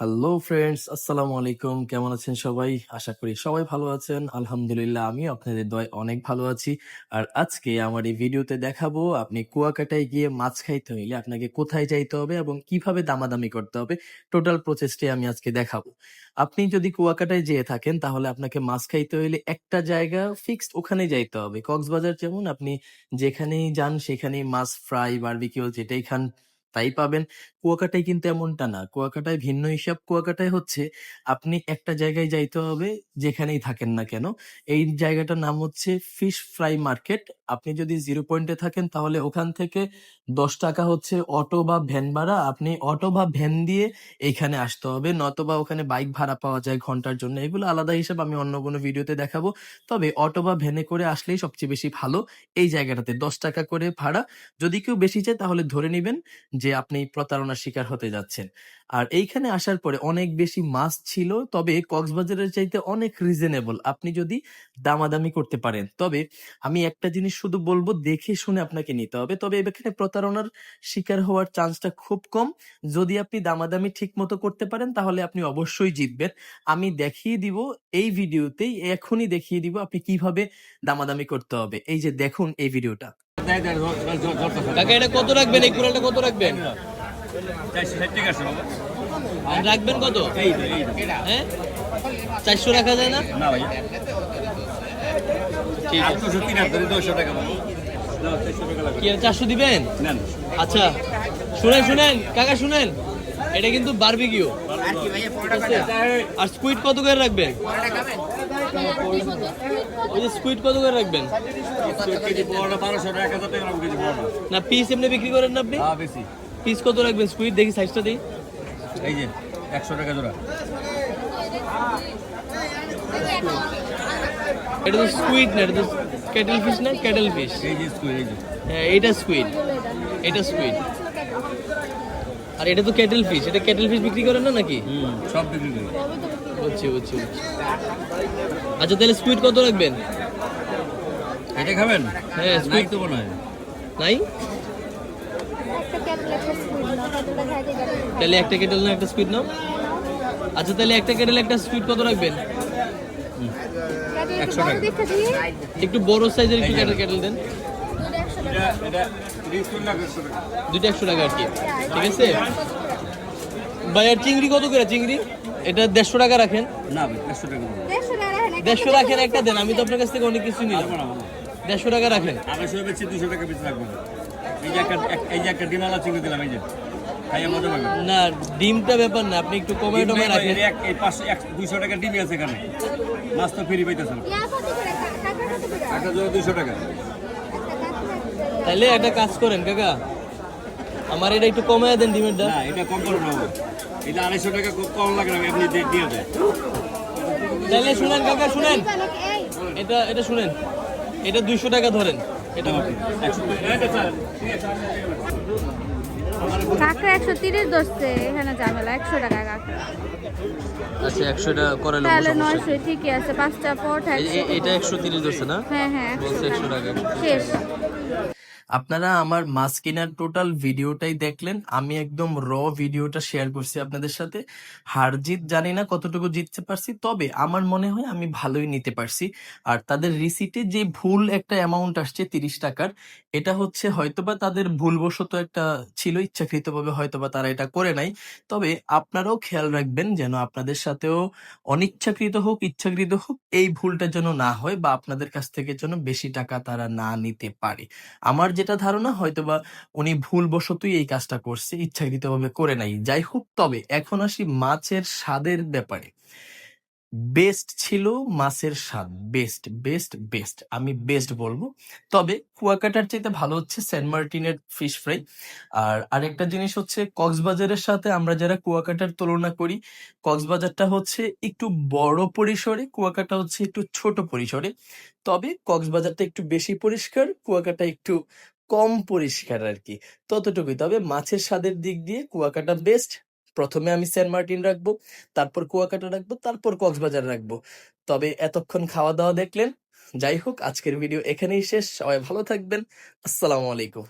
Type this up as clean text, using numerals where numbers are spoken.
Hello friends, আসসালামু আলাইকুম। কেমন আছেন সবাই? আশা করি সবাই ভালো আছেন। আলহামদুলিল্লাহ, আমি আপনাদের দোয়ায় অনেক ভালো আছি। আর আজকে আমার এই ভিডিওতে দেখাবো আপনি কুয়াকাটায় গিয়ে মাছ খাইতে হইলে আপনাকে কোথায় যাইতে হবে এবং কিভাবে দামাদামি করতে হবে। টোটাল প্রসেসটাই আমি আজকে দেখাবো। আপনি যদি কুয়াকাটায় যেয়ে থাকেন তাহলে আপনাকে মাছ খাইতে হইলে একটা জায়গা ফিক্সড ওখানে যাইতে হবে। কক্সবাজার যেমন আপনি যেখানেই যান সেখানেই মাছ ফ্রাই, বারবিকিউ যেটাই খান তাই পাবেন। কুয়াকাটায় কিন্তু এমনটা না। কুয়াকাটায় ভিন্ন হিসাব। কুয়াকাটায় হচ্ছে আপনি একটা জায়গায় যাইতে হবে যেখানেই থাকেন না কেন। এই জায়গাটার নাম হচ্ছে ফিশ ফ্রাই মার্কেট। আপনি যদি জিরো পয়েন্টে থাকেন তাহলে ওখান থেকে ৳১০ হচ্ছে অটো বা ভ্যান ভাড়া। আপনি অটো বা ভ্যান দিয়ে এইখানে আসতে হবে, নতবা ওখানে বাইক ভাড়া পাওয়া যায় ঘন্টার জন্য। এগুলো আলাদা হিসাব, আমি অন্য কোনো ভিডিওতে দেখাবো। তবে অটো বা ভ্যানে করে আসলেই সবচেয়ে বেশি ভালো। এই জায়গাটাতে ৳১০ করে ভাড়া। যদি কেউ বেশি চায় তাহলে ধরে নিবেন যে আপনি প্রতারণার শিকার হতে যাচ্ছেন। আর এইখানে আসার পরে অনেক বেশি মাছ ছিল, তবে কক্সবাজারের চাইতে অনেক রিজনেবল আপনি যদি দামাদামি করতে পারেন। তবে আমি একটা জিনিস শুধু বলবো, দেখে শুনে আপনাকে নিতে হবে। তবে এখানে প্রতারণার শিকার হওয়ার চান্সটা খুব কম। যদি আপনি দামাদামি ঠিক মতো করতে পারেন তাহলে আপনি অবশ্যই জিতবেন। আমি দেখিয়ে দিব এই ভিডিওতেই, এখনই দেখিয়ে দিব আপনি কিভাবে দামাদামি করতে হবে। এই যে দেখুন এই ভিডিওটা। কাকা এটা কত রাখবেন? এই কুড়ালটা কত রাখবেন? আর রাখবেন কত? হ্যাঁ, 400 রাখা যায় না? ঠিক আছে, কি 400 দিবেন? আচ্ছা, শুনেন কাকা, শুনেন, এটা কিন্তু বারবিকিউ। আর স্কুইড কত করে রাখবেন? ওই যে স্কুইড কত করে রাখবেন? না, পিস এমনি বিক্রি করেন না আপনি? পিস কত রাখবেন স্কুইড? দেখি সাইজটা দিই। এই যে ৳100 জোড়া। এটা তো স্কুইড না, এটা তো ক্যাটেল ফিশ না? Cattle fish. এই যে স্কুইড, এই যে হ্যাঁ, এটা স্কুইড, এটা স্কুইড। আর এটা তো ক্যাটেল ফিশ। এটা ক্যাটেল ফিশ বিক্রি করেন না নাকি? সব বিক্রি করি। বুঝছি। আচ্ছা, তাহলে স্কুইড কত রাখবেন? এটা খাবেন? হ্যাঁ, নাই স্কুইড তো মনে হয়। নাই? তাহলে একটা কেটেল না একটা স্কুইড নাও। আচ্ছা, তাহলে একটা কেটেল একটা স্কুইড কত রাখবেন? ৳100। একটু বড় সাইজের একটু কেটেল দেন। দুইটা ৳100 আর কি। ঠিক আছে ভাই। আর চিংড়ি কত করে? চিংড়ি এটা ৳150 রাখেন। না ভাই, ৳100 ৳150 রাখেন, একটা দেন। আমি তো আপনার কাছ থেকে অনেক কিছু নিলাম। ৳150 রাখেন। 250 বেচছি, ৳200 পিস রাখবো। এই যে একটা ডিমালা চিংড়ি দিলাম, এই যে খাইয়া মজা পাবেন। না, ডিমটা ব্যাপার না, আপনি একটু কমে টমে রাখেন। এই পাশে ৳200 ডিমই আছে এখানে। মাছ তো ফ্রি পাইতেছেন। একটা জোড়া ৳200। তাহলে একটা কাজ করেন কাকা, আমার এটা একটু কমায় দেন ডিমেরটা। না, এটা কম করে নেবো। এটা ৳250 কম লাগে না, আপনি দিয়ে দেয়। তাহলে শুনেন কাকা, শুনেন, এটা শুনেন, এটা ৳200 ধরেন। এটা কাকা 130 ধরছে, এখানে ঝামেলা। 100 টাকা কাকা। আচ্ছা, 100টা করে নেবো, তাহলে সমস্যা 900 ঠিকই আছে। 5টা পট এটা 130 ধরছে না? হ্যাঁ বলছে 100 টাকা। শেষ। আপনারা আমার মাছ কেনার টোটাল ভিডিওটাই দেখলেন। আমি একদম ভিডিওটা শেয়ার করছি আপনাদের সাথে। হার জিত জানি না কতটুকু জিততে পারছি, তবে আমার মনে হয় আমি ভালোই নিতে পারছি। আর তাদের রিসিটে যে ভুল একটা অ্যামাউন্ট আসছে ৳30, এটা হচ্ছে হয়তোবা তাদের ভুলবশত একটা ছিল, ইচ্ছাকৃতভাবে হয়তোবা তারা এটা করে নাই। তবে আপনারাও খেয়াল রাখবেন যেন আপনাদের সাথেও অনিচ্ছাকৃত হোক ইচ্ছাকৃত হোক এই ভুলটা যেন না হয়, বা আপনাদের কাছ থেকে যেন বেশি টাকা তারা না নিতে পারে। আমার যেটা ধারণা হয়তোবা উনি ভুলবশতই এই কাজটা করছে, ইচ্ছাকৃতভাবে করে নাই। যাই হোক, তবে এখন আসি মাছের স্বাদের ব্যাপারে। বেস্ট ছিল মাছের স্বাদ, বেস্ট, আমি বেস্ট বলবো। তবে কুয়াকাটার চাইতে ভালো হচ্ছে সেন্ট মার্টিনের ফিশ ফ্রাই। আর আরেকটা জিনিস হচ্ছে, কক্সবাজারের সাথে আমরা যারা কুয়াকাটার তুলনা করি, কক্সবাজারটা হচ্ছে একটু বড় পরিসরে, কুয়াকাটা হচ্ছে একটু ছোট পরিসরে। তবে কক্সবাজারটা একটু বেশি পরিষ্কার, কুয়াকাটা একটু কম পরিষ্কার আর কি, ততটুকুই। তবে মাছের স্বাদের দিক দিয়ে কুয়াকাটা বেস্ট। প্রথমে আমি সেন্ট মার্টিন রাখবো, তারপর কুয়াকাটা রাখবো, তারপর কক্সবাজার রাখবো। তবে এতক্ষণ খাওয়া দাওয়া দেখলেন। যাই হোক, আজকের ভিডিও এখানেই শেষ। সবাই ভালো থাকবেন। আসসালামু আলাইকুম।